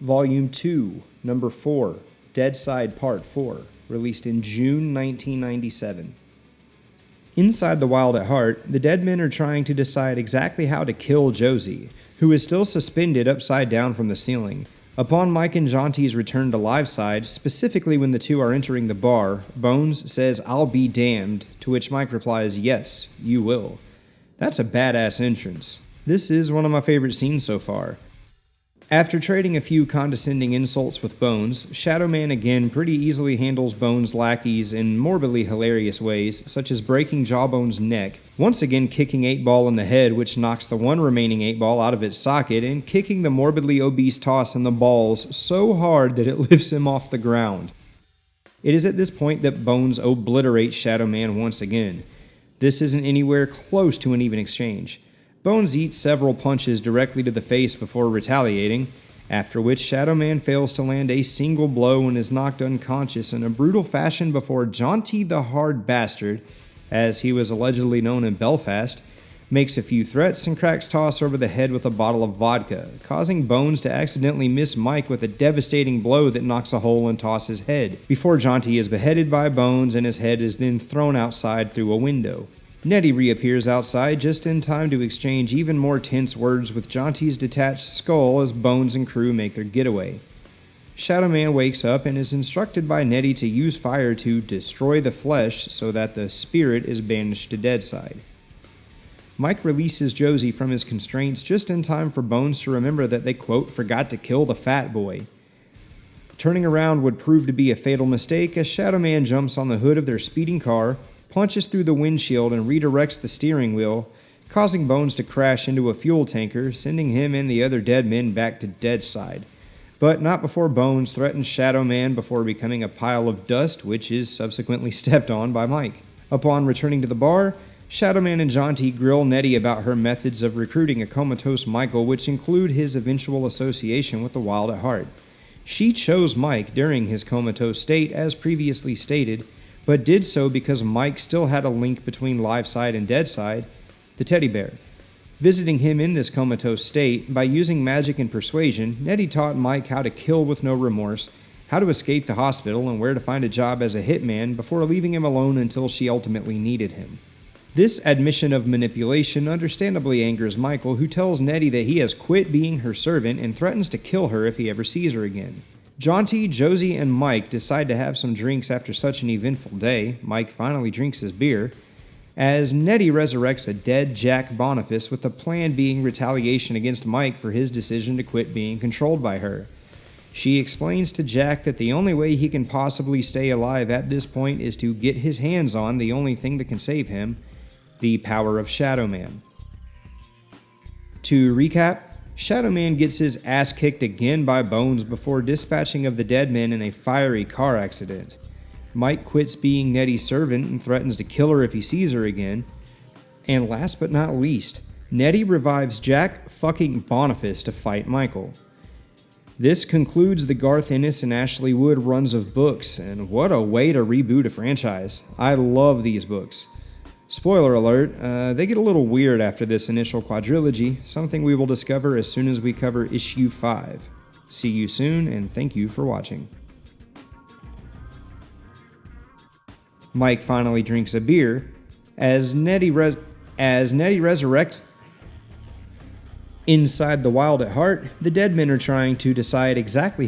Volume 2, Number 4, Deadside Part 4, released in June 1997. Inside the Wild at Heart, the dead men are trying to decide exactly how to kill Josie, who is still suspended upside down from the ceiling. Upon Mike and Jonty's return to Liveside, specifically when the two are entering the bar, Bones says, "I'll be damned," to which Mike replies, "Yes, you will." That's a badass entrance. This is one of my favorite scenes so far. After trading a few condescending insults with Bones, Shadow Man again pretty easily handles Bones' lackeys in morbidly hilarious ways, such as breaking Jawbone's neck, once again kicking 8-Ball in the head, which knocks the one remaining 8-Ball out of its socket, and kicking the morbidly obese Toss in the balls so hard that it lifts him off the ground. It is at this point that Bones obliterates Shadow Man once again. This isn't anywhere close to an even exchange. Bones eats several punches directly to the face before retaliating, after which Shadow Man fails to land a single blow and is knocked unconscious in a brutal fashion before Jonty the Hard Bastard, as he was allegedly known in Belfast, makes a few threats and cracks Toss over the head with a bottle of vodka, causing Bones to accidentally miss Mike with a devastating blow that knocks a hole in Toss's head, before Jonty is beheaded by Bones and his head is then thrown outside through a window. Nettie reappears outside just in time to exchange even more tense words with Jonty's detached skull as Bones and crew make their getaway. Shadow Man wakes up and is instructed by Nettie to use fire to destroy the flesh so that the spirit is banished to Deadside. Mike releases Josie from his constraints just in time for Bones to remember that they, quote, forgot to kill the fat boy. Turning around would prove to be a fatal mistake as Shadow Man jumps on the hood of their speeding car, punches through the windshield and redirects the steering wheel, causing Bones to crash into a fuel tanker, sending him and the other dead men back to Deadside. But not before Bones threatens Shadow Man before becoming a pile of dust, which is subsequently stepped on by Mike. Upon returning to the bar, Shadow Man and Jonty grill Nettie about her methods of recruiting a comatose Michael, which include his eventual association with the Wild at Heart. She chose Mike during his comatose state, as previously stated, but did so because Mike still had a link between Liveside and Deadside, the teddy bear. Visiting him in this comatose state, by using magic and persuasion, Nettie taught Mike how to kill with no remorse, how to escape the hospital, and where to find a job as a hitman before leaving him alone until she ultimately needed him. This admission of manipulation understandably angers Michael, who tells Nettie that he has quit being her servant and threatens to kill her if he ever sees her again. Jonty, Josie, and Mike decide to have some drinks after such an eventful day. Mike finally drinks his beer, as Nettie resurrects a dead Jack Boniface, with the plan being retaliation against Mike for his decision to quit being controlled by her. She explains to Jack that the only way he can possibly stay alive at this point is to get his hands on the only thing that can save him, the power of Shadow Man. To recap, Shadow Man gets his ass kicked again by Bones before dispatching of the dead men in a fiery car accident. Mike quits being Nettie's servant and threatens to kill her if he sees her again. And last but not least, Nettie revives Jack fucking Boniface to fight Michael. This concludes the Garth Ennis and Ashley Wood runs of books, and what a way to reboot a franchise. I love these books. Spoiler alert, they get a little weird after this initial quadrilogy, something we will discover as soon as we cover issue 5. See you soon, and thank you for watching. Mike finally drinks a beer, as Nettie resurrects. Inside the Wild at Heart, the dead men are trying to decide exactly